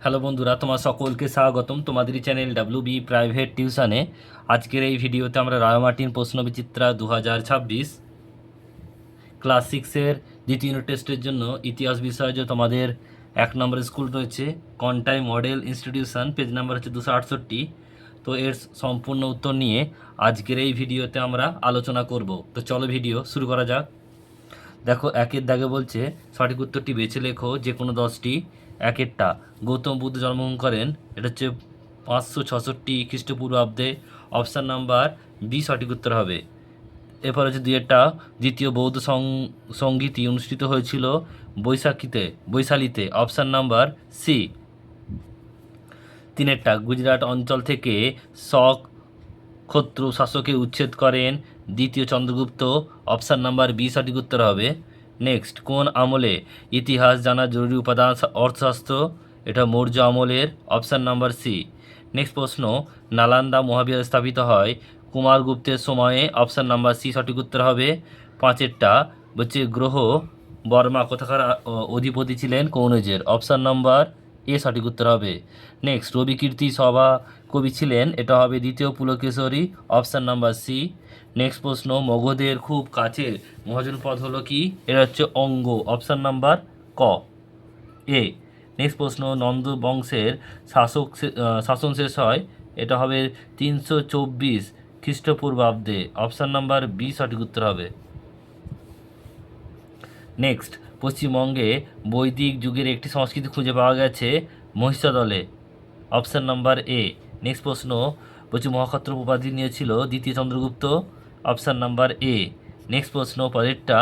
Hello বন্ধুরা, তোমার সকলকে স্বাগতম তোমাদেরই চ্যানেল ডাব্লিউবি প্রাইভেট টিউশনে। আজকের এই ভিডিওতে আমরা রায়মার্টিন প্রশ্নবিচিত্রা 2026 ক্লাস 6-এর দ্বিতীয় ইউনিট টেস্টের জন্য ইতিহাস বিষয়ে যে তোমাদের 1 নম্বর স্কুল রয়েছে Contai model institution, page number হচ্ছে 268। তো এর সম্পূর্ণ উত্তর নিয়ে আজকের এই ভিডিওতে আমরা আলোচনা করব। তো চলো ভিডিও শুরু করা যাক। দেখো, একের দাগে বলছে সঠিক উত্তরটি বেছে লেখো যে কোনো 10টি। একেরটা, গৌতম বুদ্ধ জন্মগ্রহণ করেন, এটা হচ্ছে 566 খ্রিস্টপূর্বাব্দে। অপশান নাম্বার বি সঠিক উত্তর হবে। এরপর হচ্ছে দুইয়েরটা, দ্বিতীয় বৌদ্ধ সঙ্গীতি অনুষ্ঠিত হয়েছিল বৈশালীতে। Option number C. তিনেরটা, গুজরাট অঞ্চল থেকে শক ক্ষত্রু শাসকে উচ্ছেদ করেন দ্বিতীয় চন্দ্রগুপ্ত। অপশান নাম্বার বি সঠিক উত্তর হবে। নেক্সট, কোন আমলে ইতিহাস জানা জরুরি উপাদান অর্থশাস্ত্র? এটা মৌর্য আমলের। Option number C. নেক্সট প্রশ্ন, নালান্দা মহাবিহার স্থাপিত হয় কুমারগুপ্তের সময়ে। অপশান নাম্বার সি সঠিক উত্তর হবে। পাঁচেরটা হচ্ছে গ্রহ বর্মা কোথাকার অধিপতি ছিলেন? কৌনজের। অপশান নাম্বার এ সঠিক উত্তর হবে। নেক্সট, রবিকীর্তি সভা কবি ছিলেন, এটা হবে দ্বিতীয় Pulakeshi. Option number C. Next প্রশ্ন, মগধের খুব কাছের মহাজন পদ হলো কি? এটা হচ্ছে অঙ্গ। অপশান নাম্বার ক, এ। নেক্সট প্রশ্ন, নন্দ বংশের শাসন শেষ হয়, এটা হবে 324 খ্রিস্টপূর্বাব্দে। অপশান নাম্বার বি সঠিক উত্তর হবে। নেক্সট, পশ্চিমবঙ্গে বৈদিক যুগের একটি সংস্কৃতি খুঁজে পাওয়া গেছে মহিষাদলে। Option number A. নেক্সট প্রশ্ন, বলছি মহাক্ষত্র উপাধি নিয়েছিল দ্বিতীয় Chandragupta. Option number A. Next প্রশ্ন, পরেরটা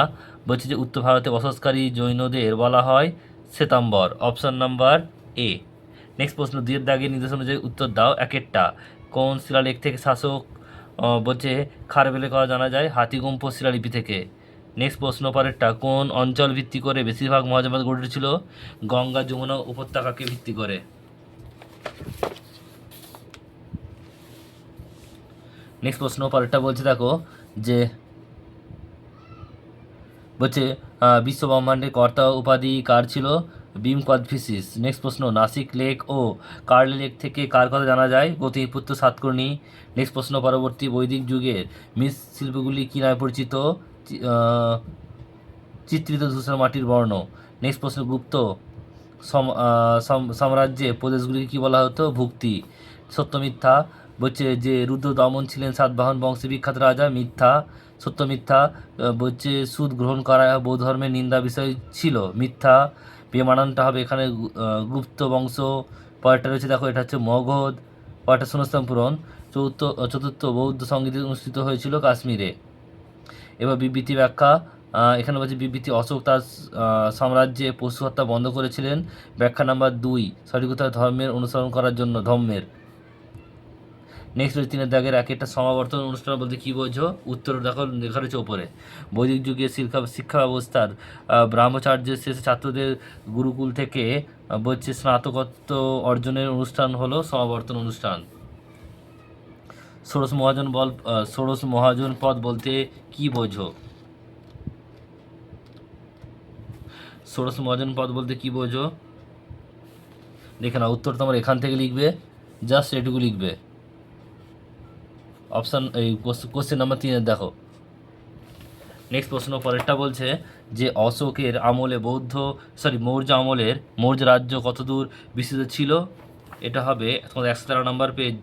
বলছে যে উত্তর ভারতে বসবাসকারী জৈনদের বলা হয় Shwetambar. Option number A. Next প্রশ্ন, দুইয়ের দাগের নির্দেশ অনুযায়ী উত্তর দাও। একেরটা, কোন শিলালেখ থেকে শাসক বলছে খারবেলে করা জানা যায়? হাতিগুম্ফ শিলালিপি থেকে। নেক্সট প্রশ্ন, পরেরটা, কোন অঞ্চল ভিত্তি করে বেশিরভাগ মহাজনপদ গড়ে উঠেছিল? গঙ্গা যমুনা উপত্যকাকে ভিত্তি করে। নেক্সট প্রশ্ন, পরেরটা বলছে দেখো যে বলছে বিশ্ব ব্রহ্মাণ্ডের কর্তা উপাধি কার ছিল? বিম কদফিসিস। নেক্সট প্রশ্ন, নাসিক লেক ও কার্ল লেক থেকে কার কথা জানা যায়? গৌতমীপুত্র সাতকর্ণী। নেক্সট প্রশ্ন, পরবর্তী বৈদিক যুগের মৃৎশিল্পগুলি কী নামে পরিচিত? চিত্রিত ধূসর মাটির বর্ণ। নেক্সট প্রশ্ন, গুপ্ত সাম্রাজ্যে প্রদেশগুলিকে কী বলা হতো? ভুক্তি। সত্য মিথ্যা বলছে যে রুদ্র দমন ছিলেন সাতবাহন বংশের বিখ্যাত রাজা। মিথ্যা। সত্য মিথ্যা বলছে সুদ গ্রহণ করা বৌদ্ধ ধর্মের নিন্দা বিষয় ছিল। মিথ্যা। বেমানানটা হবে এখানে গুপ্ত বংশ। পরেরটা রয়েছে দেখো, এটা হচ্ছে মগধ। পরেরটা শূন্যস্থান পূরণ। চতুর্থ, বৌদ্ধ সঙ্গীত অনুষ্ঠিত হয়েছিল কাশ্মীরে। এবার বিবৃতি ব্যাখ্যা। এখানে বলছে বিবৃতি, অশোক তার সাম্রাজ্যে পশু হত্যা বন্ধ করেছিলেন। ব্যাখ্যা নাম্বার 2 সঠিক উত্তর, ধর্মের অনুসরণ করার জন্য, ধর্মের। নেক্সট রয়েছে তিনের দাগের একেরটা, সমাবর্তন অনুষ্ঠান বলতে কী বোঝো? উত্তর দেখো লেখা রয়েছে ওপরে। বৈদিক যুগে শিক্ষা ব্যবস্থার ব্রহ্মচার্যের শেষে ছাত্রদের গুরুকুল থেকে বলছে স্নাতকত্ব অর্জনের অনুষ্ঠান হলো সমাবর্তন অনুষ্ঠান। ষোড়শ মহাজন পদ বলতে কী বোঝো? ষোড়শ মহাজন পদ বলতে কী বোঝো? দেখে না, উত্তর তোমার এখান থেকে লিখবে, জাস্ট এটুকু লিখবে। অপশান এই কোশ্চেন নাম্বার 3 দেখো। নেক্সট প্রশ্ন, পরেরটা বলছে যে অশোকের আমলে মৌর্য আমলের মৌর্য রাজ্য কতদূর বিস্তৃত ছিল? এটা হবে তোমাদের 113 নম্বর পেজ।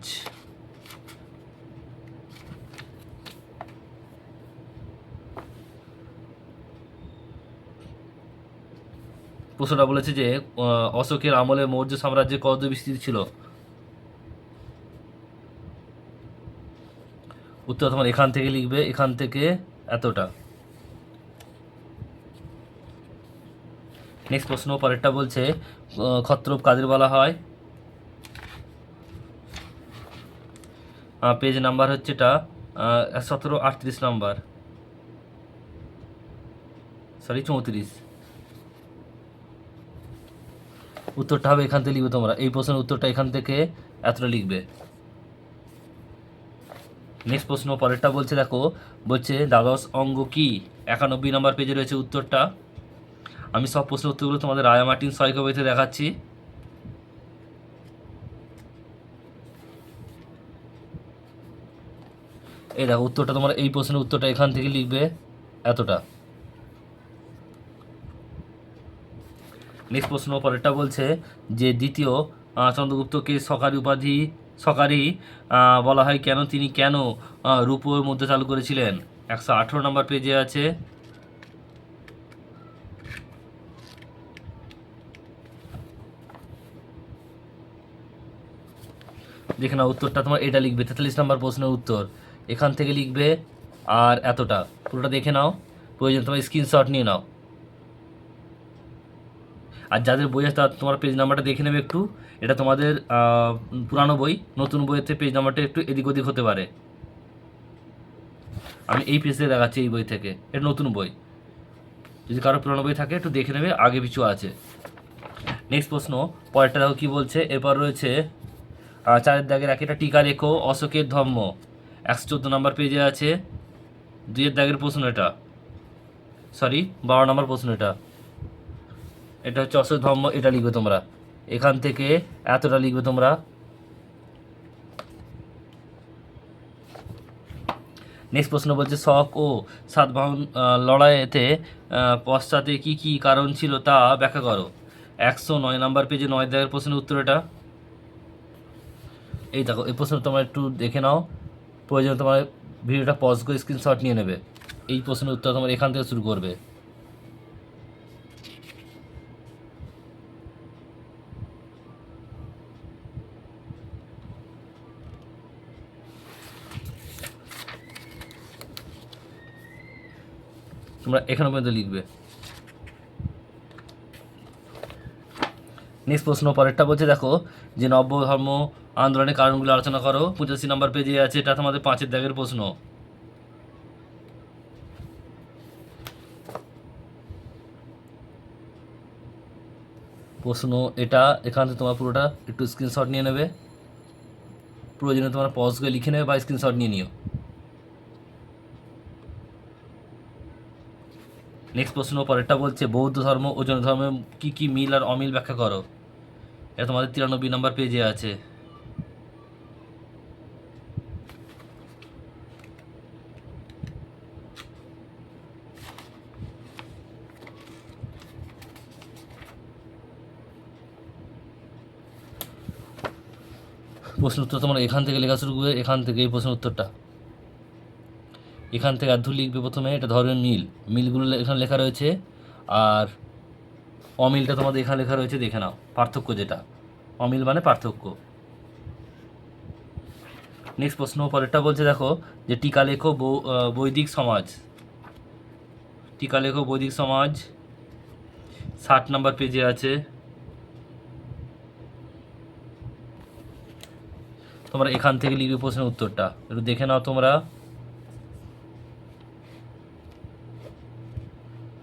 প্রশ্নটা বলেছে যে অশোকের আমলে মৌর্য সাম্রাজ্যে কতদূর বিস্তৃত ছিল? উত্তর তোমার এখান থেকে লিখবে, এখান থেকে এতটা। নেক্সট প্রশ্ন, পরেরটা বলছে ক্ষত্রপ কাদের বলা হয়? পেজ নাম্বার হচ্ছে এটা 1738 নাম্বার, সরি 34। উত্তরটা হবে এখান থেকে লিখবে তোমরা, এই প্রশ্নের উত্তরটা এখান থেকে এতটা লিখবে। নেক্সট প্রশ্ন, পরেরটা বলছে দেখো, বলছে দ্বাদশ অঙ্গ কি? 91 নম্বর পেজে রয়েছে উত্তরটা। আমি সব প্রশ্নের উত্তরগুলো তোমাদের রায়ামার্টিন সহায়িকা বইতে দেখাচ্ছি। এই দেখো উত্তরটা তোমার, এই প্রশ্নের উত্তরটা এখান থেকে লিখবে এতটা। নেক্সট প্রশ্ন পরেরটা বলছে যে দ্বিতীয় চন্দ্রগুপ্তকে সকারি বলা হয় কেন, তিনি কেন রূপোর মুদ্রা চালু করেছিলেন? 118 নম্বর পেজে আছে। দেখে নাও উত্তরটা তোমার এটা লিখবে, 43 নম্বর প্রশ্নের উত্তর এখান থেকে লিখবে আর এতটা পুরোটা দেখে নাও, প্রয়োজন তোমার স্ক্রিনশট নিয়ে নাও। আর যাদের বই আছে তার তোমার পেজ নাম্বারটা দেখে নেবে একটু, এটা তোমাদের পুরানো বই, নতুন বইয়েতে পেজ নাম্বারটা একটু এদিক ওদিক হতে পারে। আমি এই পেজ থেকে দেখাচ্ছি, এই বই থেকে, এটা নতুন বই, যদি কারো পুরানো বই থাকে একটু দেখে নেবে, আগে পিছু আছে। নেক্সট প্রশ্ন পরেরটা দেখো কী বলছে। এরপর রয়েছে 4 দাগের একটা টিকা লেখো অশোকের ধর্ম, 114 নম্বর পেজে আছে। 2 দাগের প্রশ্ন এটা, সরি 12 নম্বর প্রশ্ন এটা, এটা হচ্ছে অশোক ধর্ম, এটা লিখবে তোমরা, এখান থেকে এতটা লিখবে তোমরা। নেক্সট প্রশ্ন বলছে শক ও সাতবাহন লড়াইয়েতে পশ্চাতে কি কি কারণ ছিল তা ব্যাখ্যা করো। 109 নম্বর পেজে 9 দাগের প্রশ্নের উত্তর এটা। এই দেখো এই প্রশ্ন তোমরা একটু দেখে নাও, প্রয়োজন তোমার ভিডিওটা পজ করে স্ক্রিনশট নিয়ে নেবে। এই প্রশ্নের উত্তর তোমার এখান থেকে শুরু করবে। তোমরা এখানে পর্যন্ত লিখবে। নেক্সট প্রশ্ন পরেরটা বলছে দেখো যে নব্য ধর্ম আন্দোলনের কারণগুলো আলোচনা করো, 85 নম্বর পেজে আছে, এটা তোমাদের 5 দাগের প্রশ্ন। প্রশ্ন এটা, এখান থেকে তোমার পুরোটা একটু স্ক্রিনশট নিয়ে নেবে, প্রয়োজনে তোমার পজ করে লিখে নেবে বা স্ক্রিনশট নিয়ে নিও। নেক্সট প্রশ্ন পরেরটা বলছে বৌদ্ধ ধর্ম ও জৈন ধর্মে কী কী মিল আর অমিল ব্যাখ্যা করো, এটা তোমাদের 93 নম্বর পেজে আছে। প্রশ্ন উত্তর তোমরা এখান থেকে লেখা শুরু করবে, এখান থেকে এই প্রশ্নের উত্তরটা এখান থেকে আধু লিখবে প্রথমে, এটা ধর্মের মিলগুলো এখানে লেখা রয়েছে, আর অমিলটা তোমাদের এখানে লেখা রয়েছে, দেখে নাও পার্থক্য যেটা, অমিল মানে পার্থক্য। নেক্সট প্রশ্ন পরেরটা বলছে দেখো যে টিকা লেখো বৈদিক সমাজ, টিকা লেখো বৈদিক সমাজ 60 নম্বর পেজে আছে। তোমরা এখান থেকে লিখবে প্রশ্নের উত্তরটা, একটু দেখে নাও তোমরা,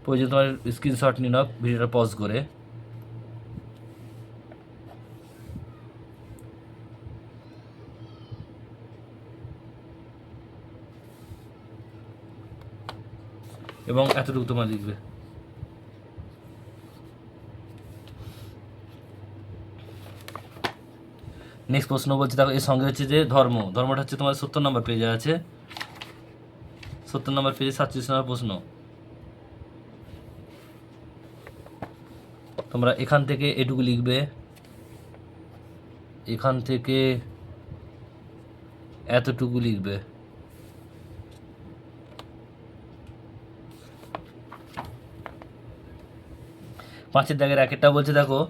প্রয়োজন তোমার স্ক্রিনশট নিয়ে নাও ভিডিওটা পজ করে। এবং এতটুকু তোমার লিখবে। নেক্সট প্রশ্ন বলছে দেখো এর সঙ্গে হচ্ছে যে ধর্মটা হচ্ছে তোমার 70 নম্বর পেজে আছে, 70 নম্বর পেজে 47 নম্বর প্রশ্ন। তোমরা এখান থেকে এটুকু লিখবে, এখান থেকে এতটুকু লিখবে। 5 দাগের একটা বলছে দেখো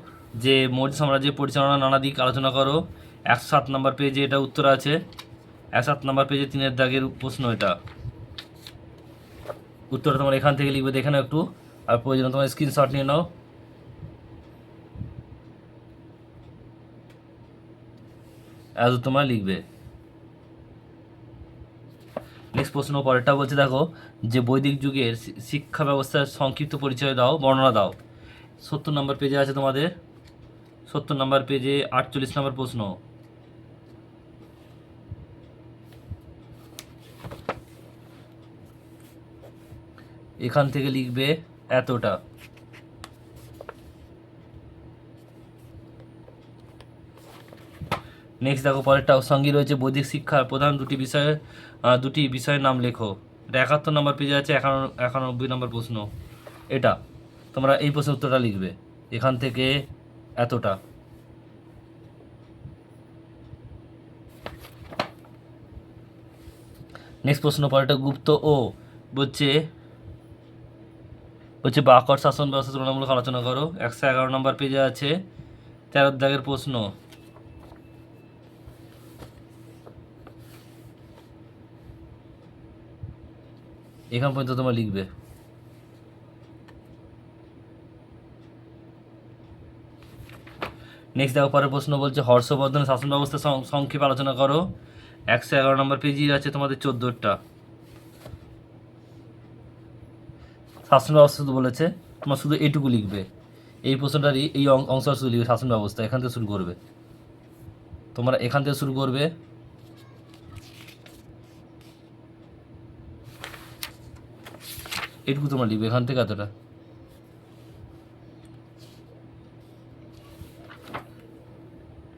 যে মৌর্য সাম্রাজ্যের পরিচালনা নানা দিক আলোচনা করো, 107 নম্বর পেজে এটা উত্তর আছে, 107 নম্বর পেজে 3 দাগের প্রশ্ন এটা, উত্তরটা তোমার এখান থেকে লিখবে, দেখে নাও একটু, আর প্রয়োজন তোমার স্ক্রিনশট নিয়ে নাও। এত তোমার লিখবে। নেক্সট প্রশ্ন পরেরটা বলছে দেখো যে বৈদিক যুগের শিক্ষা ব্যবস্থার সংক্ষিপ্ত পরিচয় দাও, বর্ণনা দাও, 70 নম্বর পেজে আছে তোমাদের, 70 নম্বর পেজে 48 নম্বর প্রশ্ন। এখান থেকে লিখবে এতটা। নেক্সট দেখো পরেরটা, সঙ্গে রয়েছে বৈদিক শিক্ষার প্রধান দুটি বিষয়ের নাম লেখো। এটা 71 নম্বর পেজে আছে, 91 নম্বর প্রশ্ন। এটা তোমরা এই প্রশ্নের উত্তরটা লিখবে এখান থেকে এতটা। নেক্সট প্রশ্ন পরেরটা, গুপ্ত ও বলছে বাকর শাসন ব্যবস্থা তুলনামূলক আলোচনা করো। 111 নম্বর পেজে আছে, 13 দাগের প্রশ্ন। এখান পর্যন্ত তোমরা লিখবে। নেক্সট দেখো পরের প্রশ্ন বলছে হর্ষবর্ধনের শাসন ব্যবস্থা সংক্ষেপে আলোচনা করো। 111 নম্বর পেজই আছে তোমাদের 14টা। শাসন ব্যবস্থা শুধু বলেছে, তোমার শুধু এইটুকু লিখবে, এই প্রশ্নটারই এই অংশটা শুধু লিখবে, শাসন ব্যবস্থা এখান থেকে শুরু করবে, তোমরা এখান থেকে শুরু করবে। এইটুকু তোমরা লিখবে এখান থেকে এতটা।